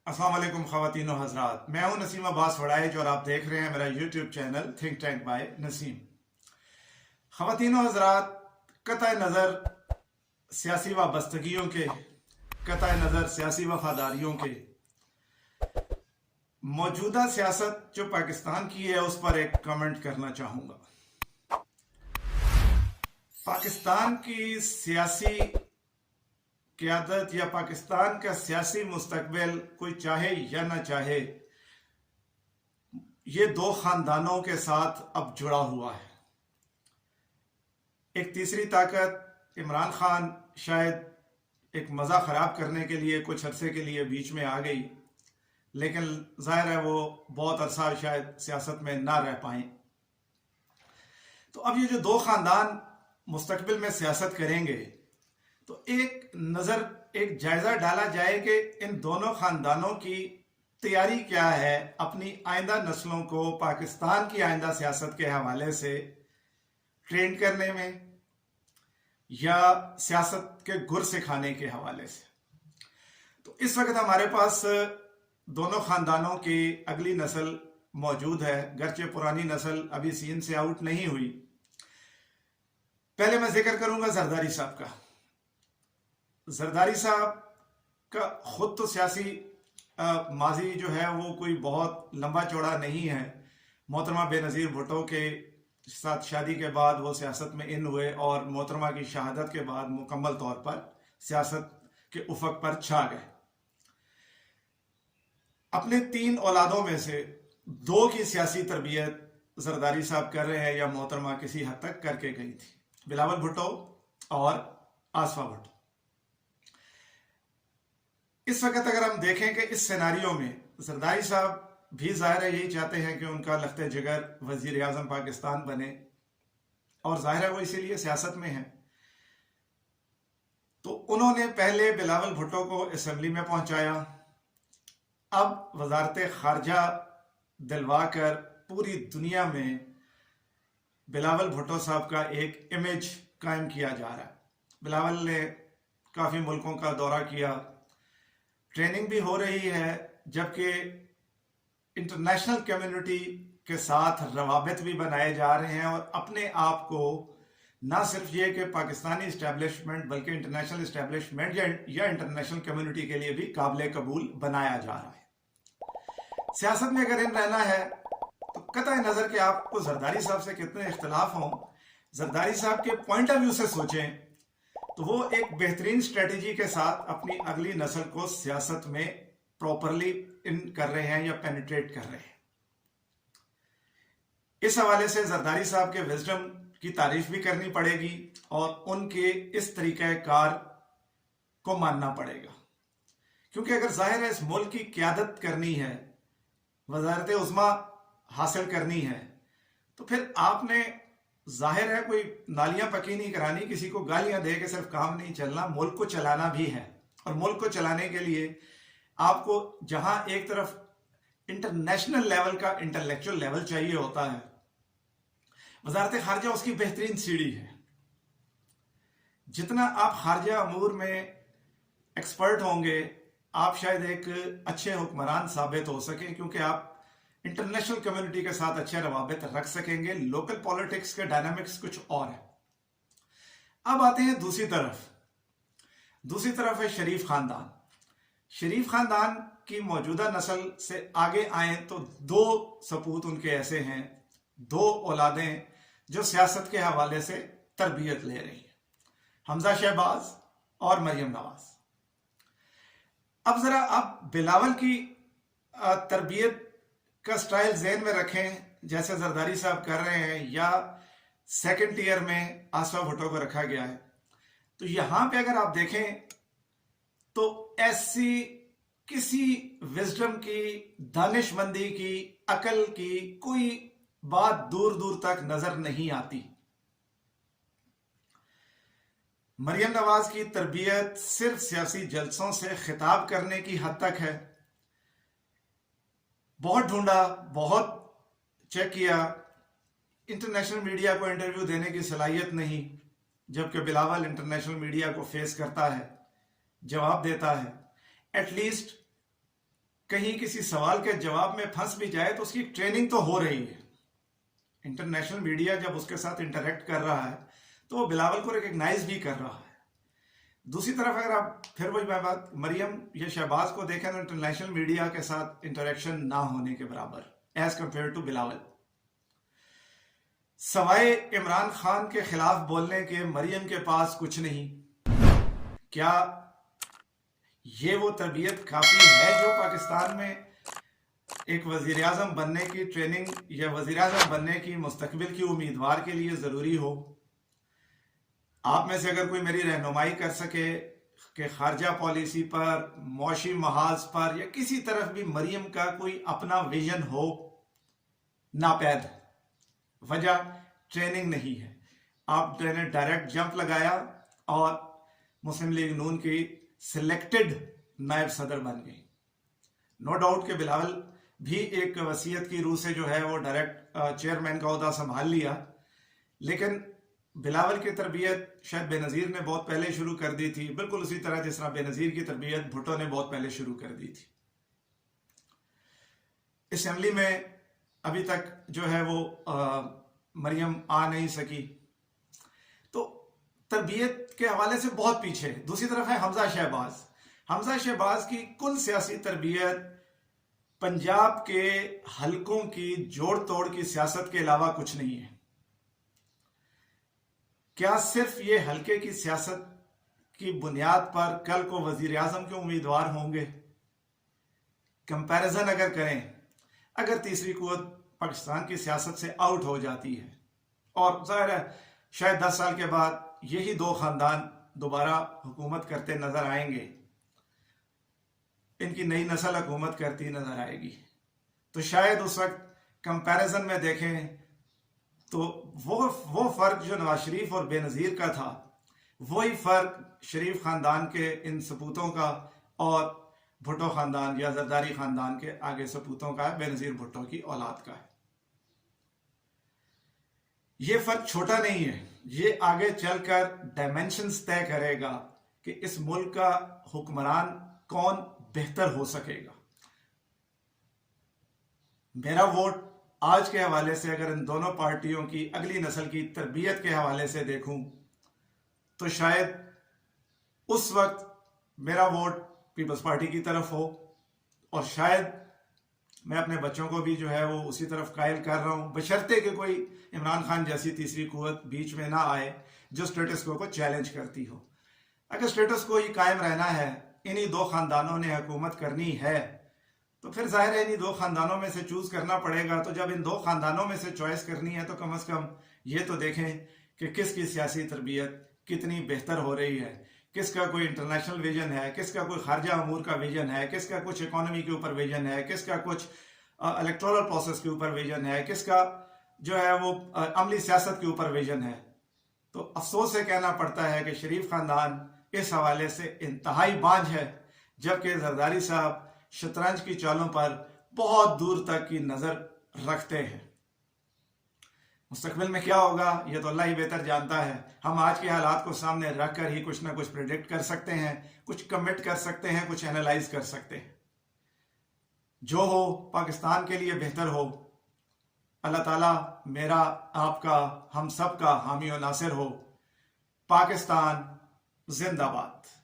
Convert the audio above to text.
अस्सलाम वालेकुम ख़वातीन और हज़रात, मैं हूं नसीम अब्बास वड़ाइज और आप देख रहे हैं मेरा YouTube channel think tank bye Naseem. ख़वातीन और हज़रात, क़तई नज़र सियासी वाबस्तगियों के, क़तई नज़र सियासी वफादारियों के, मौजूदा सियासत जो पाकिस्तान की है उस पर एक कमेंट करना चाहूँगा। पाकिस्तान की सियासी क़यादत या पाकिस्तान का सियासी मुस्तकबिल कोई चाहे या ना चाहे, ये दो खानदानों के साथ अब जुड़ा हुआ है। एक तीसरी ताकत इमरान खान शायद एक मज़ा ख़राब करने के लिए कुछ अरसे के लिए बीच में आ गई, लेकिन ज़ाहिर है वो बहुत अरसा शायद सियासत में ना रह पाए। तो अब ये जो दो खानदान मुस्तकबिल में सियासत करेंगे, तो एक जायजा डाला जाए कि इन दोनों खानदानों की तैयारी क्या है अपनी आइंदा नस्लों को पाकिस्तान की आइंदा सियासत के हवाले से ट्रेन करने में या सियासत के गुर सिखाने के हवाले से। तो इस वक्त हमारे पास दोनों खानदानों की अगली नस्ल मौजूद है, गरचे पुरानी नस्ल अभी सीन से आउट नहीं हुई। पहले मैं जिक्र करूंगा जरदारी साहब का। जरदारी साहब का खुद तो सियासी माजी जो है वो कोई बहुत लंबा चौड़ा नहीं है। मोहतरमा बेनज़ीर भुट्टो के साथ शादी के बाद वो सियासत में इन हुए और मोहतरमा की शहादत के बाद मुकम्मल तौर पर सियासत के उफक पर छा गए। अपने 3 औलादों में से 2 की सियासी तरबियत जरदारी साहब कर रहे हैं या मोहतरमा किसी हद तक करके गई थी, बिलावल भुट्टो और आसफा भुट्टो। इस वक्त अगर हम देखें कि इस सिनारियों में जरदारी साहब भी ज़ाहिर है यही चाहते हैं कि उनका लख्ते जिगर वजीर आज़म पाकिस्तान बने, और ज़ाहिर है वो इसीलिए सियासत में है। तो उन्होंने पहले बिलावल भुट्टो को असेंबली में पहुंचाया, अब वजारत खारजा दिलवा कर पूरी दुनिया में बिलावल भुट्टो साहब का एक इमेज कायम किया जा रहा है। बिलावल ने काफ़ी मुल्कों का दौरा किया, ट्रेनिंग भी हो रही है, जबकि इंटरनेशनल कम्युनिटी के साथ रवाबित भी बनाए जा रहे हैं और अपने आप को ना सिर्फ ये कि पाकिस्तानी इस्टेब्लिशमेंट बल्कि इंटरनेशनल इस्टेब्लिशमेंट या इंटरनेशनल कम्युनिटी के लिए भी काबिल कबूल बनाया जा रहा है। सियासत में अगर इन रहना है तो कतई नज़र के आपको जरदारी साहब से कितने इख्तलाफ हों, जरदारी साहब के पॉइंट ऑफ व्यू से सोचें तो वो एक बेहतरीन स्ट्रेटेजी के साथ अपनी अगली नस्ल को सियासत में प्रॉपरली इन कर रहे हैं या पेनिट्रेट कर रहे हैं। इस हवाले से जरदारी साहब के विजडम की तारीफ भी करनी पड़ेगी और उनके इस तरीक़े कार को मानना पड़ेगा, क्योंकि अगर जाहिर है इस मुल्क की क़यादत करनी है, वज़ारत उज़्मा हासिल करनी है, तो फिर आपने जाहिर है कोई नालियां पकी नहीं करानी, किसी को गालियां दे के सिर्फ काम नहीं चलना, मुल्क को चलाना भी है। और मुल्क को चलाने के लिए आपको जहां एक तरफ इंटरनेशनल लेवल का इंटेलेक्चुअल लेवल चाहिए होता है, वजारत खारजा उसकी बेहतरीन सीढ़ी है। जितना आप खारजा अमूर में एक्सपर्ट होंगे, आप शायद एक अच्छे हुक्मरान साबित हो सके, क्योंकि आप इंटरनेशनल कम्युनिटी के साथ अच्छे रवाबित रख सकेंगे। लोकल पॉलिटिक्स के डायनामिक्स कुछ और है। अब आते हैं दूसरी तरफ है शरीफ खानदान। शरीफ खानदान की मौजूदा नस्ल से आगे आए तो 2 सपूत उनके ऐसे हैं, 2 औलादें जो सियासत के हवाले से तरबियत ले रही हैं, हमजा शहबाज और मरियम नवाज। अब जरा आप बिलावल की तरबियत का स्टाइल ज़हन में रखें, जैसे जरदारी साहब कर रहे हैं, या सेकंड टियर में आसफा भुट्टो को रखा गया है। तो यहां पे अगर आप देखें तो ऐसी किसी विजडम की, दानिशमंदी की, अकल की कोई बात दूर दूर तक नजर नहीं आती। मरियम नवाज की तरबियत सिर्फ सियासी जलसों से खिताब करने की हद तक है। बहुत ढूंढा, बहुत चेक किया, इंटरनेशनल मीडिया को इंटरव्यू देने की सलाहियत नहीं, जबकि बिलावल इंटरनेशनल मीडिया को फेस करता है, जवाब देता है। एटलीस्ट کہیں کسی سوال کے جواب میں پھنس بھی جائے تو اس کی ٹریننگ تو ہو رہی ہے. انٹرنیشنل میڈیا جب اس کے ساتھ انٹریکٹ کر رہا ہے تو وہ بلاول کو ریکگنائز بھی کر رہا ہے. دوسری طرف اگر آپ پھر وہی بات مریم یا شہباز کو دیکھیں تو انٹرنیشنل میڈیا کے ساتھ انٹریکشن نہ ہونے کے برابر ایز کمپیئر ٹو بلاول. سوائے عمران خان کے خلاف بولنے کے مریم کے پاس کچھ نہیں. کیا یہ وہ تربیت کافی ہے جو پاکستان میں ایک وزیر اعظم بننے کی ٹریننگ یا وزیر اعظم بننے کی مستقبل کی امیدوار کے لیے ضروری ہو؟ آپ میں سے اگر کوئی میری رہنمائی کر سکے کہ خارجہ پالیسی پر، معاشی محاذ پر یا کسی طرف بھی مریم کا کوئی اپنا ویژن ہو، ناپید. وجہ ٹریننگ نہیں ہے. آپ نے ڈائریکٹ جمپ لگایا اور مسلم لیگ نون کی سلیکٹڈ نائب صدر بن گئی. نو ڈاؤٹ کہ بلاول بھی ایک وصیت کی روح سے جو ہے وہ ڈائریکٹ چیئرمین کا عہدہ سنبھال لیا، لیکن بلاول کی تربیت شاید بے نظیر نے بہت پہلے شروع کر دی تھی، بالکل اسی طرح جس طرح بے نظیر کی تربیت بھٹو نے بہت پہلے شروع کر دی تھی. اسمبلی میں ابھی تک جو ہے وہ مریم آ نہیں سکی تو تربیت کے حوالے سے بہت پیچھے. دوسری طرف ہے حمزہ شہباز. حمزہ شہباز کی کل سیاسی تربیت پنجاب کے حلقوں کی جوڑ توڑ کی سیاست کے علاوہ کچھ نہیں ہے. کیا صرف یہ حلقے کی سیاست کی بنیاد پر کل کو وزیر اعظم کے امیدوار ہوں گے؟ کمپیریزن اگر کریں، اگر تیسری قوت پاکستان کی سیاست سے آؤٹ ہو جاتی ہے اور ظاہر ہے شاید 10 سال کے بعد یہی دو خاندان دوبارہ حکومت کرتے نظر آئیں گے، ان کی نئی نسل حکومت کرتی نظر آئے گی، تو شاید اس وقت کمپیریزن میں دیکھیں تو وہ فرق جو نواز شریف اور بے نظیر کا تھا، وہی فرق شریف خاندان کے ان سپوتوں کا اور بھٹو خاندان یا زرداری خاندان کے آگے سپوتوں کا ہے، بے نظیر بھٹو کی اولاد کا ہے. یہ فرق چھوٹا نہیں ہے، یہ آگے چل کر ڈائمینشنز طے کرے گا کہ اس ملک کا حکمران کون بہتر ہو سکے گا. میرا ووٹ آج کے حوالے سے اگر ان دونوں پارٹیوں کی اگلی نسل کی تربیت کے حوالے سے دیکھوں تو شاید اس وقت میرا ووٹ پیپلز پارٹی کی طرف ہو، اور شاید میں اپنے بچوں کو بھی جو ہے وہ اسی طرف قائل کر رہا ہوں، بشرطے کہ کوئی عمران خان جیسی تیسری قوت بیچ میں نہ آئے جو سٹیٹس کو چیلنج کرتی ہو. اگر سٹیٹس کو ہی قائم رہنا ہے، انہی دو خاندانوں نے حکومت کرنی ہے، تو پھر ظاہر ہے انہی دو خاندانوں میں سے چوز کرنا پڑے گا. تو جب ان دو خاندانوں میں سے چوائس کرنی ہے تو کم از کم یہ تو دیکھیں کہ کس کی سیاسی تربیت کتنی بہتر ہو رہی ہے، کس کا کوئی انٹرنیشنل ویژن ہے، کس کا کوئی خارجہ امور کا ویژن ہے، کس کا کچھ اکانومی کے اوپر ویژن ہے، کس کا کچھ الیکٹورل پروسیس کے اوپر ویژن ہے، کس کا جو ہے وہ عملی سیاست کے اوپر ویژن ہے. تو افسوس سے کہنا پڑتا ہے کہ شریف خاندان اس حوالے سے انتہائی بانجھ ہے، جبکہ زرداری صاحب شطرنج کی چالوں پر بہت دور تک کی نظر رکھتے ہیں. مستقبل میں کیا ہوگا یہ تو اللہ ہی بہتر جانتا ہے. ہم آج کے حالات کو سامنے رکھ کر ہی کچھ نہ کچھ پریڈکٹ کر سکتے ہیں، کچھ کمٹ کر سکتے ہیں، کچھ اینالائز کر سکتے ہیں. جو ہو پاکستان کے لیے بہتر ہو. اللہ تعالیٰ میرا، آپ کا، ہم سب کا حامی و ناصر ہو. پاکستان زندہ باد.